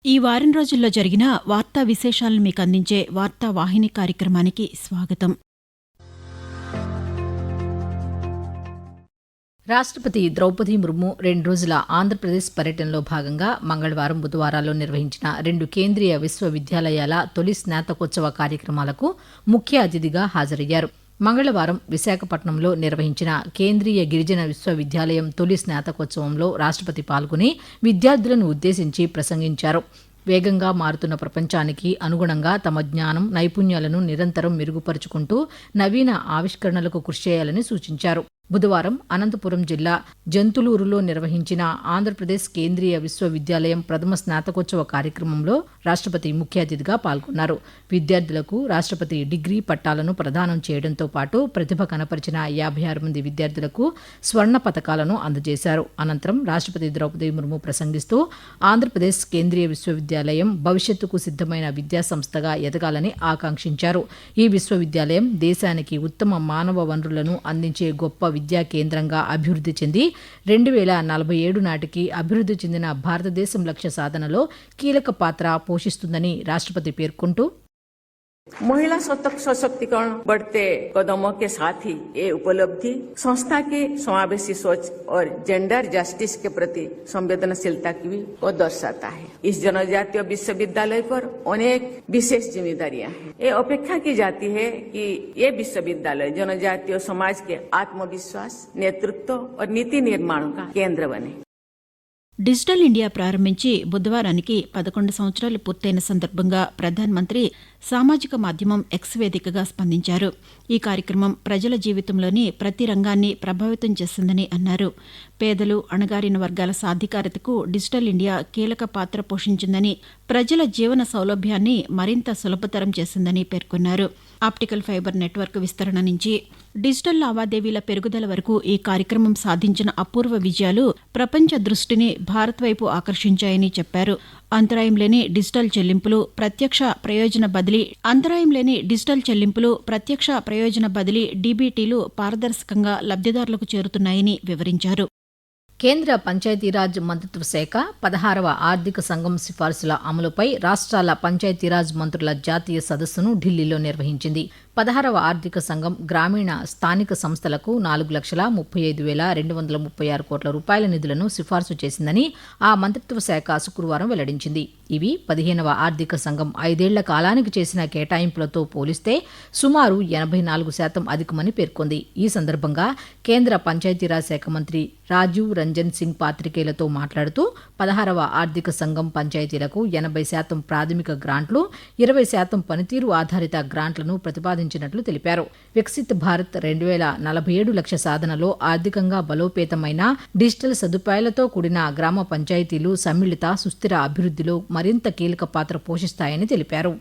ఈ వారం రోజుల్లో జరిగిన వార్తా విశేషాలను మీకు అందించే వార్తా వాహిని కార్యక్రమానికి స్వాగతం. రాష్ట్రపతి ద్రౌపది ముర్ము 2 రోజుల ఆంధ్రప్రదేశ్ పర్యటనలో భాగంగా మంగళవారం, బుధవారాల్లో నిర్వహించిన 2 కేంద్రీయ విశ్వవిద్యాలయాల తొలి స్నాతకోత్సవ కార్యక్రమాలకు ముఖ్య అతిథిగా హాజరయ్యారు. మంగళవారం విశాఖపట్నంలో నిర్వహించిన కేంద్రీయ గిరిజన విశ్వవిద్యాలయం తొలి స్నాతకోత్సవంలో రాష్ట్రపతి పాల్గొని విద్యార్థులను ఉద్దేశించి ప్రసంగించారు. వేగంగా మారుతున్న ప్రపంచానికి అనుగుణంగా తమ జ్ఞానం, నైపుణ్యాలను నిరంతరం మెరుగుపరుచుకుంటూ నవీన ఆవిష్కరణలకు కృషి చేయాలని సూచించారు. బుధవారం అనంతపురం జిల్లా జంతులూరులో నిర్వహించిన ఆంధ్రప్రదేశ్ కేంద్రీయ విశ్వవిద్యాలయం ప్రథమ స్నాతకోత్సవ కార్యక్రమంలో రాష్ట్రపతి ముఖ్య అతిథిగా పాల్గొన్నారు. విద్యార్థులకు రాష్ట్రపతి డిగ్రీ పట్టాలను ప్రదానం చేయడంతో పాటు ప్రతిభ కనపరిచిన 56 మంది విద్యార్థులకు స్వర్ణ పతకాలను అందజేశారు. అనంతరం రాష్ట్రపతి ద్రౌపది ముర్ము ప్రసంగిస్తూ ఆంధ్రప్రదేశ్ కేంద్రీయ విశ్వవిద్యాలయం భవిష్యత్తుకు సిద్ధమైన విద్యా సంస్థగా ఎదగాలని ఆకాంక్షించారు. ఈ విశ్వవిద్యాలయం దేశానికి ఉత్తమ మానవ వనరులను అందించే గొప్ప విద్యా కేంద్రంగా అభివృద్ధి చెంది 2047 నాటికి అభివృద్ధి చెందిన భారతదేశం లక్ష్య సాధనలో కీలక పాత్ర పోషిస్తుందని రాష్ట్రపతి పేర్కొంటూ, महिला सशक्तिकरण बढ़ते कदमों के साथ ही ये उपलब्धि संस्था की समावेशी सोच और जेंडर जस्टिस के प्रति संवेदनशीलता की भी को दर्शाता है. इस जनजातीय विश्वविद्यालय पर अनेक विशेष जिम्मेदारियां हैं. ये अपेक्षा की जाती है कि ये विश्वविद्यालय जनजातीय समाज के आत्मविश्वास, नेतृत्व और नीति निर्माण का केंद्र बने. డిజిటల్ ఇండియా ప్రారంభించి బుధవారానికి 11 సంవత్సరాలు పూర్తయిన సందర్భంగా ప్రధానమంత్రి సామాజిక మాధ్యమం ఎక్స్ వేదికగా స్పందించారు. ఈ కార్యక్రమం ప్రజల జీవితంలోని ప్రతి రంగాన్ని ప్రభావితం చేసిందని అన్నారు. పేదలు, అణగారిన వర్గాల సాధికారతకు డిజిటల్ ఇండియా కీలక పాత్ర పోషించిందని, ప్రజల జీవన సౌలభ్యాన్ని మరింత సులభతరం చేసిందని పేర్కొన్నారు. ఆప్టికల్ ఫైబర్ నెట్వర్క్ విస్తరణ నుంచి డిజిటల్ లావాదేవీల పెరుగుదల వరకు ఈ కార్యక్రమం సాధించిన అపూర్వ విజయాలు ప్రపంచ దృష్టిని భారత్ వైపు ఆకర్షించాయని చెప్పారు. అంతరాయం లేని డిజిటల్ చెల్లింపులు బదిలీ డీబీటీలు పారదర్శకంగా లబ్ధిదారులకు చేరుతున్నాయని వివరించారు. కేంద్ర పంచాయతీరాజ్ మంత్రిత్వ శాఖ 16వ ఆర్థిక సంఘం సిఫార్సుల అమలుపై రాష్ట్రాల పంచాయతీరాజ్ మంత్రుల జాతీయ సదస్సును ఢిల్లీలో నిర్వహించింది. 16వ ఆర్థిక సంఘం గ్రామీణ స్థానిక సంస్థలకు 4,35,236 కోట్ల రూపాయల నిధులను సిఫార్సు చేసిందని ఆ మంత్రిత్వ శాఖ శుక్రవారం వెల్లడించింది. ఇవి 15వ ఆర్థిక సంఘం 5 ఏళ్ల కాలానికి చేసిన కేటాయింపులతో పోలిస్తే సుమారు 84% అధికమని పేర్కొంది. ఈ సందర్భంగా కేంద్ర పంచాయతీరాజ్ శాఖ మంత్రి రాజీవ్ రంజన్ సింగ్ పాత్రికేయులతో మాట్లాడుతూ 16వ ఆర్థిక సంఘం పంచాయతీలకు 80% ప్రాథమిక గ్రాంట్లు, 20% పనితీరు ఆధారిత గ్రాంట్లను ప్రతిపాదించినట్లు తెలిపారు. వికసిత్ భారత్ 2047 లక్ష్య సాధనలో ఆర్థికంగా బలోపేతమైన డిజిటల్ సదుపాయాలతో కూడిన గ్రామ పంచాయతీలు సమ్మిళిత సుస్థిర అభివృద్ధిలో మరింత కీలక పాత్ర పోషిస్తాయని తెలిపారు.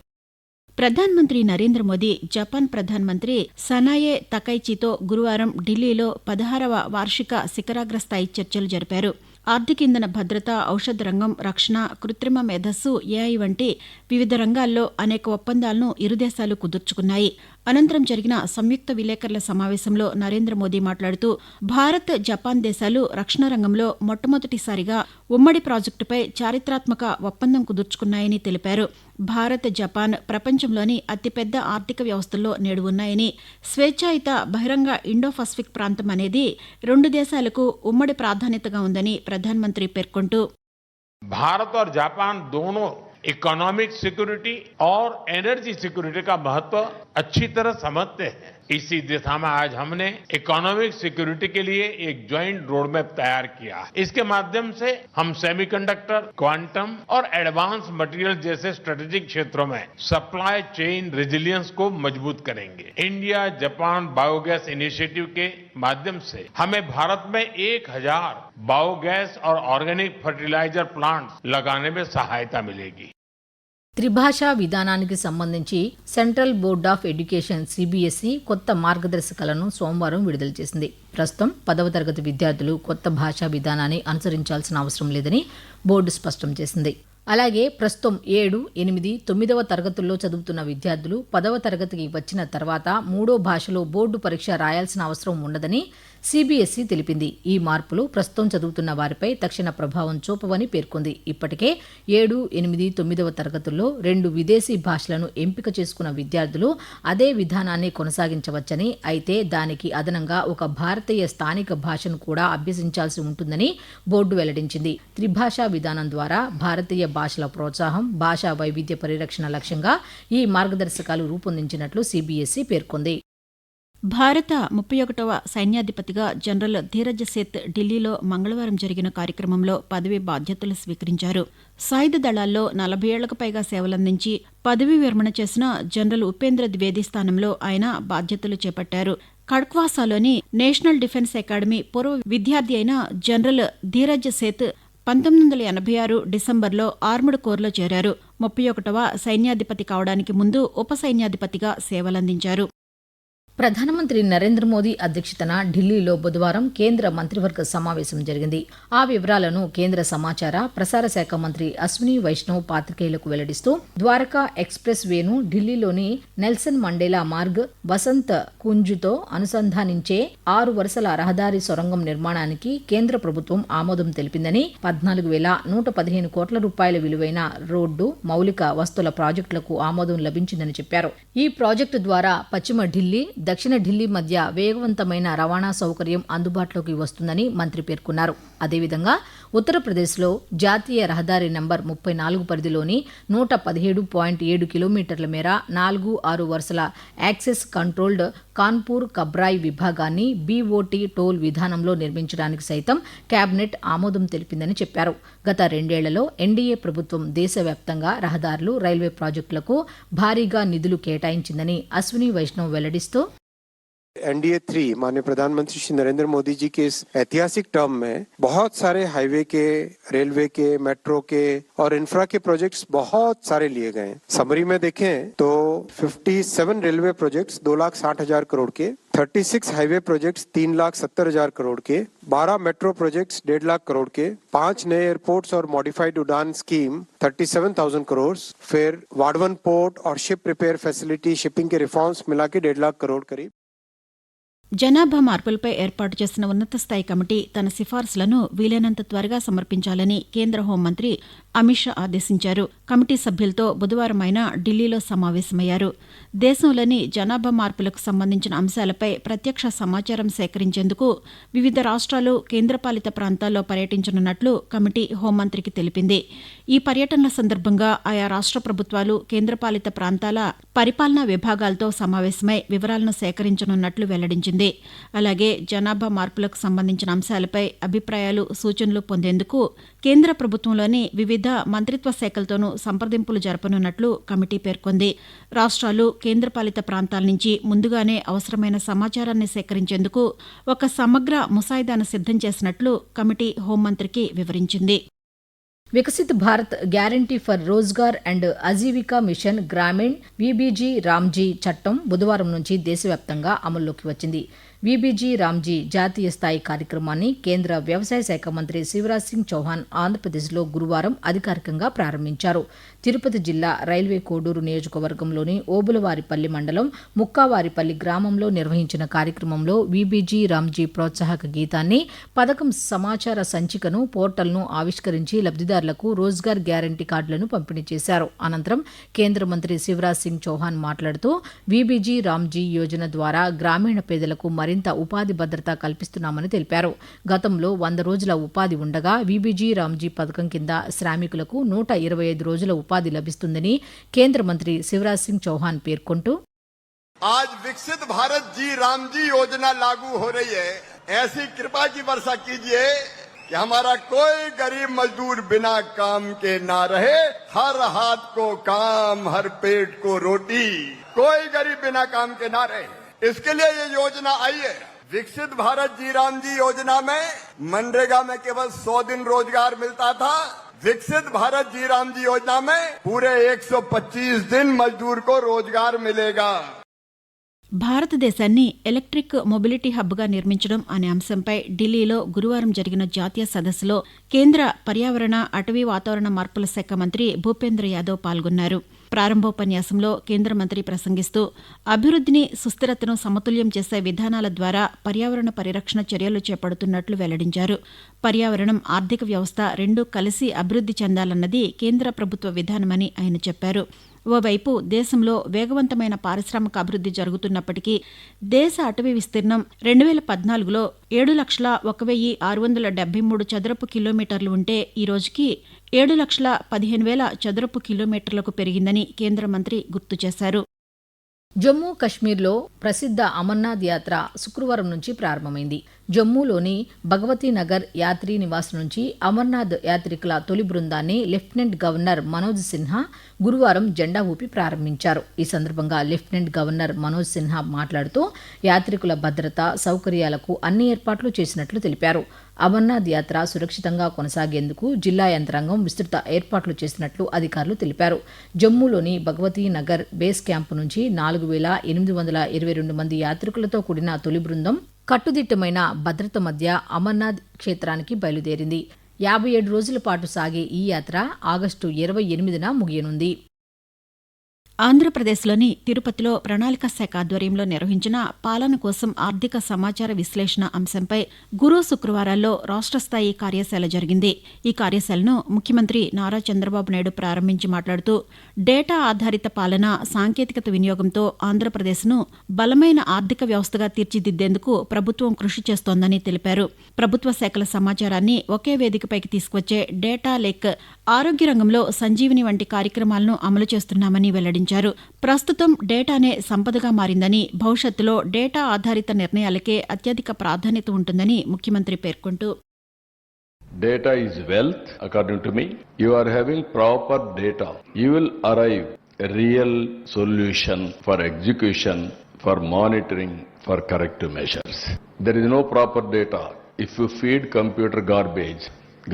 ప్రధానమంత్రి నరేంద్ర మోదీ జపాన్ ప్రధానమంత్రి సనాయే తకైచితో గురువారం ఢిల్లీలో 16వ వార్షిక శిఖరాగ్రస్థాయి చర్చలు జరిపారు. ఆర్థిక ఇంధన భద్రత, ఔషధ రంగం, రక్షణ, కృత్రిమ మేధస్సు, ఏఐ వంటి వివిధ రంగాల్లో అనేక ఒప్పందాలను ఇరు దేశాలు కుదుర్చుకున్నాయి. అనంతరం జరిగిన సంయుక్త విలేకరుల సమావేశంలో నరేంద్ర మోదీ మాట్లాడుతూ, భారత్, జపాన్ దేశాలు రక్షణ రంగంలో మొట్టమొదటిసారిగా ఉమ్మడి ప్రాజెక్టుపై చారిత్రాత్మక ఒప్పందం కుదుర్చుకున్నాయని తెలిపారు. భారత్, జపాన్ ప్రపంచంలోని అతిపెద్ద ఆర్థిక వ్యవస్థల్లో నేడు ఉన్నాయని, స్వేచ్ఛాయుత బహిరంగ ఇండో పసిఫిక్ ప్రాంతం అనేది 2 దేశాలకు ఉమ్మడి ప్రాధాన్యతగా ఉందని ప్రధానమంత్రి పేర్కొంటూ, भारत और जापान दोनों इकोनॉमिक सिक्योरिटी और एनर्जी सिक्योरिटी का महत्व अच्छी तरह समझते हैं. इसी दिशा में आज हमने इकोनॉमिक सिक्योरिटी के लिए एक ज्वाइंट रोड मैप तैयार किया. इसके माध्यम से हम सेमीकंडक्टर, क्वांटम और एडवांस मटेरियल जैसे स्ट्रेटेजिक क्षेत्रों में सप्लाई चेन रेजिलियंस को मजबूत करेंगे. इंडिया जापान बायोगैस इनिशिएटिव के माध्यम से हमें भारत में 1000 बायोगैस और ऑर्गेनिक फर्टिलाइजर प्लांट्स लगाने में सहायता मिलेगी. త్రిభాషా విధానానికి సంబంధించి central board of education CBSE కొత్త మార్గదర్శకాలను సోమవారం విడుదల చేసింది. ప్రస్తుతం 10వ తరగతి విద్యార్థులు కొత్త భాషా విధానాన్ని అనుసరించాల్సిన అవసరం లేదని బోర్డు స్పష్టం చేసింది. అలాగే ప్రస్తుతం 7, 8, 9వ తరగతుల్లో చదువుతున్న విద్యార్థులు 10వ తరగతికి వచ్చిన తర్వాత 3వ భాషలో బోర్డు పరీక్ష రాయాల్సిన అవసరం ఉండదని సిబిఎస్ఈ తెలిపింది. ఈ మార్పులు ప్రస్తుతం చదువుతున్న వారిపై తక్షణ ప్రభావం చూపవని పేర్కొంది. ఇప్పటికే 7, 8, 9వ తరగతుల్లో 2 విదేశీ భాషలను ఎంపిక చేసుకున్న విద్యార్థులు అదే విధానాన్ని కొనసాగించవచ్చని, అయితే దానికి అదనంగా ఒక భారతీయ స్థానిక భాషను కూడా అభ్యసించాల్సి ఉంటుందని బోర్డు వెల్లడించింది. త్రిభాషా విధానం ద్వారా భారతీయ భాషల ప్రోత్సాహం, భాషా వైవిధ్య పరిరక్షణ లక్ష్యంగా ఈ మార్గదర్శకాలు రూపొందించినట్లు సిబిఎస్ఈ పేర్కొంది. భారత 31వ సైన్యాధిపతిగా జనరల్ ధీరజ్ సేత్ ఢిల్లీలో మంగళవారం జరిగిన కార్యక్రమంలో పదవి బాధ్యతలు స్వీకరించారు. సాయుధ దళాల్లో 40 ఏళ్లకు పైగా సేవలందించి పదవీ విరమణ చేసిన జనరల్ ఉపేంద్ర ద్వివేది స్థానంలో ఆయన బాధ్యతలు చేపట్టారు. ఖడ్క్వాసాలోని నేషనల్ డిఫెన్స్ అకాడమీ పూర్వ విద్యార్థి అయిన జనరల్ ధీరజ్ సేత్ 1986 డిసెంబర్లో ఆర్మడ్ కోర్లో చేరారు. 31వ సైన్యాధిపతి కావడానికి ముందు ఉప సైన్యాధిపతిగా సేవలందించారు. ప్రధానమంత్రి నరేంద్ర మోదీ అధ్యక్షతన ఢిల్లీలో బుధవారం కేంద్ర మంత్రివర్గ సమావేశం జరిగింది. ఆ వివరాలను కేంద్ర సమాచార ప్రసార శాఖ మంత్రి అశ్విని వైష్ణవ్ పాత్రికేయులకు వెల్లడిస్తూ, ద్వారకా ఎక్స్ప్రెస్ వేను ఢిల్లీలోని నెల్సన్ మండేలా మార్గ్, వసంత్ కుంజ్తో అనుసంధానించే 6 వరుసల రహదారి సొరంగం నిర్మాణానికి కేంద్ర ప్రభుత్వం ఆమోదం తెలిపిందని, 14,115 కోట్ల రూపాయల విలువైన రోడ్డు, మౌలిక వస్తుల ప్రాజెక్టులకు ఆమోదం లభించిందని చెప్పారు. ఈ ప్రాజెక్టు ద్వారా పశ్చిమ ఢిల్లీ, దక్షిణ ఢిల్లీ మధ్య వేగవంతమైన రవాణా సౌకర్యం అందుబాటులోకి వస్తుందని మంత్రి పేర్కొన్నారు. అదేవిధంగా ఉత్తరప్రదేశ్లో జాతీయ రహదారి నంబర్ 34 పరిధిలోని 117.7 కిలోమీటర్ల మేర 4-6 వరుసల యాక్సెస్ కంట్రోల్డ్ కాన్పూర్ కబ్రాయ్ విభాగాన్ని బీఓటీ టోల్ విధానంలో నిర్మించడానికి సైతం కేబినెట్ ఆమోదం తెలిపిందని చెప్పారు. గత 2 ఏళ్లలో ఎన్డీఏ ప్రభుత్వం దేశవ్యాప్తంగా రహదారులు, రైల్వే ప్రాజెక్టులకు భారీగా నిధులు కేటాయించిందని అశ్విని వైష్ణవ్ వెల్లడిస్తూ, NDA 3 माननीय प्रधानमंत्री श्री नरेंद्र मोदी जी के इस ऐतिहासिक टर्म में बहुत सारे हाईवे के, रेलवे के, मेट्रो के और इंफ्रा के प्रोजेक्ट्स बहुत सारे लिए गए हैं. समरी में देखें तो 57 रेलवे प्रोजेक्ट्स 2,60,000 करोड़ के, 36 हाईवे प्रोजेक्ट्स 3,70,000 करोड़ के, 12 मेट्रो प्रोजेक्ट्स 1.5 लाख करोड़ के, 5 नए एयरपोर्ट्स और मॉडिफाइड उड़ान स्कीम 37,000 करोड़, फिर वाडवन पोर्ट और शिप रिपेयर फैसिलिटी, शिपिंग के रिफॉर्म्स मिला के 1.5 लाख करोड़ करीब. జనాభా మార్పులపై ఏర్పాటు చేసిన ఉన్నత స్థాయి కమిటీ తన సిఫార్సులను వీలైనంత త్వరగా సమర్పించాలని కేంద్ర హోంమంత్రి అమిత్ షా ఆదేశించారు. కమిటీ సభ్యులతో బుధవారం ఆయన ఢిల్లీలో సమావేశమయ్యారు. దేశంలోని జనాభా మార్పులకు సంబంధించిన అంశాలపై ప్రత్యక్ష సమాచారం సేకరించేందుకు వివిధ రాష్ట్రాలు, కేంద్రపాలిత ప్రాంతాల్లో పర్యటించనున్నట్లు కమిటీ హోంమంత్రికి తెలిపింది. ఈ పర్యటనల సందర్భంగా ఆయా రాష్ట్ర ప్రభుత్వాలు, కేంద్రపాలిత ప్రాంతాల పరిపాలనా విభాగాలతో సమావేశమై వివరాలను సేకరించనున్నట్లు వెల్లడించింది. అలాగే జనాభా మార్పులకు సంబంధించిన అంశాలపై అభిప్రాయాలు, సూచనలు పొందేందుకు కేంద్ర ప్రభుత్వంలోని వివిధ మంత్రిత్వ శాఖలతోనూ సంప్రదింపులు జరపనున్నట్లు కమిటీ పేర్కొంది. రాష్ట్రాలు, కేంద్రపాలిత ప్రాంతాల నుంచి ముందుగానే అవసరమైన సమాచారాన్ని సేకరించేందుకు ఒక సమగ్ర ముసాయిదాను సిద్ధం చేసినట్లు కమిటీ హోంమంత్రికి వివరించింది. Viksit Bharat guarantee for Rozgar and Ajeevika mission Gramin VBG RAM G చట్టం బుధవారం నుంచి దేశవ్యాప్తంగా అమల్లోకి వచ్చింది. వీబీజీ రామ్జీ జాతీయ స్థాయి కార్యక్రమాన్ని కేంద్ర వ్యవసాయ శాఖ మంత్రి శివరాజ్ సింగ్ చౌహాన్ ఆంధ్రప్రదేశ్లో గురువారం అధికారికంగా ప్రారంభించారు. తిరుపతి జిల్లా రైల్వే కోడూరు నియోజకవర్గంలోని ఓబులవారిపల్లి మండలం ముక్కావారిపల్లి గ్రామంలో నిర్వహించిన కార్యక్రమంలో వీబీజీ రామ్జీ ప్రోత్సాహక గీతాన్ని, పథకం సమాచార సంచికను, పోర్టల్ను ఆవిష్కరించి లబ్ధిదారులకు రోజ్గార్ గ్యారంటీ కార్డులను పంపిణీ చేశారు. అనంతరం కేంద్ర మంత్రి శివరాజ్ సింగ్ చౌహాన్ మాట్లాడుతూ, వీబీజీ రామ్జీ యోజన ద్వారా గ్రామీణ పేదలకు మరింత ఉపాధి భద్రత కల్పిస్తున్నామని తెలిపారు. గతంలో 100 రోజుల ఉపాధి ఉండగా వీబీజీ రామ్జీ పథకం కింద శ్రామికులకు 125 రోజుల ఉపాధి లభిస్తుందని కేంద్ర మంత్రి శివరాజ్ సింగ్ చౌహాన్ పేర్కొంటూ, आज विकसित भारत जी राम जी योजना लागू हो रही है. ऐसी कृपा की वर्षा कीजिए कि हमारा कोई गरीब मजदूर बिना काम के ना रहे. हर हाथ को काम, हर पेट को रोटी, कोई गरीब बिना काम के ना रहे. इसके लिए ये योजना आई है. विकसित भारत जी राम जी योजना में मनरेगा में केवल 100 दिन रोजगार मिलता था. विकसित भारत जी राम जी योजना में पूरे 125 दिन मजदूर को रोजगार मिलेगा. భారతదేశాన్ని ఎలక్ట్రిక్ మొబిలిటీ హబ్గా నిర్మించడం అనే అంశంపై ఢిల్లీలో గురువారం జరిగిన జాతీయ సదస్సులో కేంద్ర పర్యావరణ, అటవీ, వాతావరణ మార్పుల శాఖ మంత్రి భూపేంద్ర యాదవ్ పాల్గొన్నారు. ప్రారంభోపన్యాసంలో కేంద్ర మంత్రి ప్రసంగిస్తూ అభివృద్ధిని, సుస్థిరతను సమతుల్యం చేసే విధానాల ద్వారా పర్యావరణ పరిరక్షణ చర్యలు చేపడుతున్నట్లు వెల్లడించారు. పర్యావరణం, ఆర్థిక వ్యవస్థ రెండూ కలిసి అభివృద్ధి చెందాలన్నది కేంద్ర ప్రభుత్వ విధానమని ఆయన చెప్పారు. ఓవైపు దేశంలో వేగవంతమైన పారిశ్రామిక అభివృద్ధి జరుగుతున్నప్పటికీ దేశ అటవీ విస్తీర్ణం 2014లో 7,01,673 చదరపు కిలోమీటర్లు ఉంటే ఈ రోజుకి 7,15,000 చదరపు కిలోమీటర్లకు పెరిగిందని కేంద్ర మంత్రి గుర్తు చేశారు. జమ్మూ కశ్మీర్లో ప్రసిద్ధ అమర్నాథ్ యాత్ర శుక్రవారం నుంచి ప్రారంభమైంది. జమ్మూలోని భగవతీ నగర్ యాత్రీ నివాస్ నుంచి అమర్నాథ్ యాత్రికుల తొలి బృందాన్ని లెఫ్టినెంట్ గవర్నర్ మనోజ్ సిన్హా గురువారం జెండా ఊపి ప్రారంభించారు. ఈ సందర్భంగా లెఫ్టినెంట్ గవర్నర్ మనోజ్ సిన్హా మాట్లాడుతూ యాత్రికుల భద్రత, సౌకర్యాలకు అన్ని ఏర్పాట్లు చేసినట్లు తెలిపారు. అమర్నాథ్ యాత్ర సురక్షితంగా కొనసాగేందుకు జిల్లా యంత్రాంగం విస్తృత ఏర్పాట్లు చేసినట్లు అధికారులు తెలిపారు. జమ్మూలోని భగవతీ నగర్ బేస్ క్యాంపు నుంచి 4,822 మంది యాత్రికులతో కూడిన తొలి బృందం కట్టుదిట్టమైన భద్రత మధ్య అమర్నాథ్ క్షేత్రానికి బయలుదేరింది. 57 రోజుల పాటు సాగే ఈ యాత్ర ఆగస్టు 28న ముగియనుంది. ఆంధ్రప్రదేశ్లోని తిరుపతిలో ప్రణాళిక శాఖ ఆధ్వర్యంలో నిర్వహించిన పాలన కోసం ఆర్థిక సమాచార విశ్లేషణ అంశంపై గురు, శుక్రవారాల్లో రాష్ట్ర స్థాయి కార్యశాల జరిగింది. ఈ కార్యశాలను ముఖ్యమంత్రి నారా చంద్రబాబు నాయుడు ప్రారంభించి మాట్లాడుతూ డేటా ఆధారిత పాలన, సాంకేతికత వినియోగంతో ఆంధ్రప్రదేశ్ను బలమైన ఆర్థిక వ్యవస్థగా తీర్చిదిద్దేందుకు ప్రభుత్వం కృషి చేస్తోందని తెలిపారు. ప్రభుత్వ శాఖల సమాచారాన్ని ఒకే వేదికపైకి తీసుకువచ్చే డేటా లేక్, ఆరోగ్య రంగంలో సంజీవిని వంటి కార్యక్రమాలను అమలు చేస్తున్నామని వెల్లడించారు. ప్రస్తుతం డేటానే సంపదగా మారిందని, భవిష్యత్తులో డేటా ఆధారిత నిర్ణయాలకే అత్యధిక ప్రాధాన్యత ఉంటుందని ముఖ్యమంత్రి పేర్కొంటూ Data is wealth, according to me. You are having proper data. You will arrive a real solution for execution, for monitoring, for corrective measures. There is no proper data. If you feed computer garbage,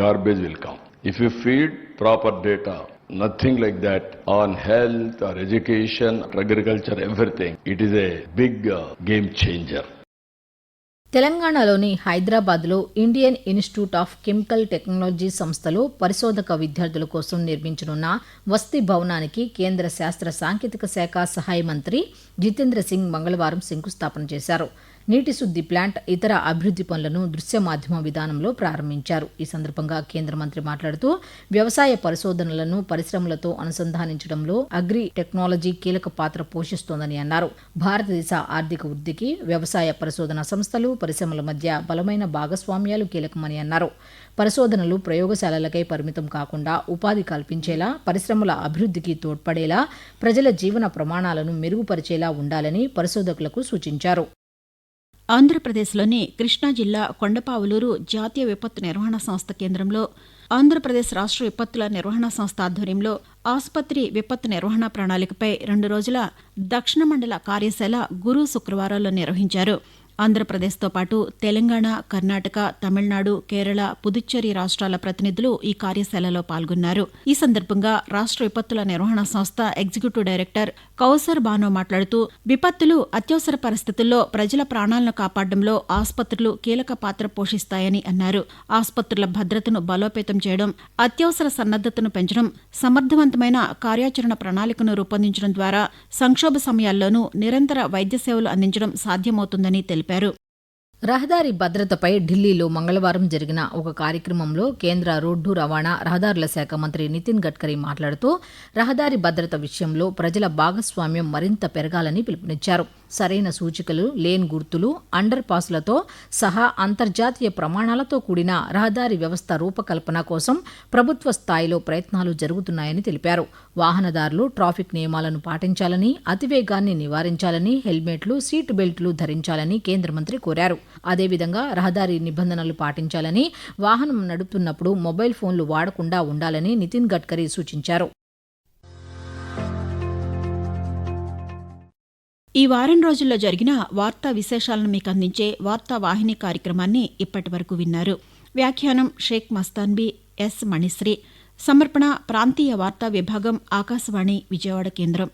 garbage will come. If you feed proper data, nothing like that on health or education, agriculture, everything. It is a big game changer. తెలంగాణలోని హైదరాబాద్లో Indian institute of chemical technology సంస్థలో పరిశోధక విద్యార్థుల కోసం నిర్మించనున్న వసతి భవనానికి కేంద్ర శాస్త్ర సాంకేతిక శాఖ సహాయ మంత్రి జితేంద్ర సింగ్ మంగళవారం శంకుస్థాపన చేశారు. నీటి శుద్ధి ప్లాంట్, ఇతర అభివృద్ధి పనులను దృశ్య మాధ్యమ విధానంలో ప్రారంభించారు. ఈ సందర్భంగా కేంద్ర మంత్రి మాట్లాడుతూ వ్యవసాయ పరిశోధనలను పరిశ్రమలతో అనుసంధానించడంలో అగ్రి టెక్నాలజీ కీలక పాత్ర పోషిస్తోందని అన్నారు. భారతదేశ ఆర్థిక వృద్ధికి వ్యవసాయ పరిశోధన సంస్థలు, పరిశ్రమల మధ్య బలమైన భాగస్వామ్యాలు కీలకమని అన్నారు. పరిశోధనలు ప్రయోగశాలలకై పరిమితం కాకుండా ఉపాధి కల్పించేలా, పరిశ్రమల అభివృద్ధికి తోడ్పడేలా, ప్రజల జీవన ప్రమాణాలను మెరుగుపరిచేలా ఉండాలని పరిశోధకులకు సూచించారు. ఆంధ్రప్రదేశ్లోని కృష్ణా జిల్లా కొండపావులూరు జాతీయ విపత్తు నిర్వహణ సంస్థ కేంద్రంలో ఆంధ్రప్రదేశ్ రాష్ట్ర విపత్తుల నిర్వహణ సంస్థ ఆధ్వర్యంలో ఆసుపత్రి విపత్తు నిర్వహణ ప్రణాళికపై 2 రోజుల దక్షిణ మండల కార్యశాల గురు, శుక్రవారాల్లో నిర్వహించారు. ఆంధ్రప్రదేశ్తో పాటు తెలంగాణ, కర్ణాటక, తమిళనాడు, కేరళ, పుదుచ్చేరి రాష్ట్రాల ప్రతినిధులు ఈ కార్యశాలలో పాల్గొన్నారు. ఈ సందర్భంగా రాష్ట్ర విపత్తుల నిర్వహణ సంస్థ ఎగ్జిక్యూటివ్ డైరెక్టర్ కౌసర్ బానో మాట్లాడుతూ విపత్తులు, అత్యవసర పరిస్థితుల్లో ప్రజల ప్రాణాలను కాపాడడంలో ఆసుపత్రులు కీలక పాత్ర పోషిస్తాయని అన్నారు. ఆసుపత్రుల భద్రతను బలోపేతం చేయడం, అత్యవసర సన్నద్ధతను పెంచడం, సమర్థవంతమైన కార్యాచరణ ప్రణాళికను రూపొందించడం ద్వారా సంక్షోభ సమయాల్లోనూ నిరంతర వైద్య సేవలు అందించడం సాధ్యమవుతుందని తెలిపారు. రహదారి భద్రతపై ఢిల్లీలో మంగళవారం జరిగిన ఒక కార్యక్రమంలో కేంద్ర రోడ్డు రవాణా, రహదారుల శాఖ మంత్రి నితిన్ గడ్కరీ మాట్లాడుతూ రహదారి భద్రత విషయంలో ప్రజల భాగస్వామ్యం మరింత పెరగాలని పిలుపునిచ్చారు. సరైన సూచికలు, లేన్ గుర్తులు, అండర్ పాస్లతో సహా అంతర్జాతీయ ప్రమాణాలతో కూడిన రహదారి వ్యవస్థ రూపకల్పన కోసం ప్రభుత్వ స్థాయిలో ప్రయత్నాలు జరుగుతున్నాయని తెలిపారు. వాహనదారులు ట్రాఫిక్ నియమాలను పాటించాలని, అతివేగాన్ని నివారించాలని, హెల్మెట్లు, సీట్ బెల్ట్లు ధరించాలని కేంద్ర మంత్రి కోరారు. అదేవిధంగా రహదారి నిబంధనలు పాటించాలని, వాహనం నడుపుతున్నప్పుడు మొబైల్ ఫోన్లు వాడకుండా ఉండాలని నితిన్ గడ్కరీ సూచించారు. ఈ వారం రోజుల్లో జరిగిన వార్తా విశేషాలను మీకు అందించే వార్తా వాహిని కార్యక్రమాన్ని ఇప్పటి వరకు విన్నారు. వ్యాఖ్యానం షేక్ మస్తాన్బీ, ఎస్ మణిశ్రీ. సమర్పణ ప్రాంతీయ వార్తా విభాగం, ఆకాశవాణి విజయవాడ కేంద్రం.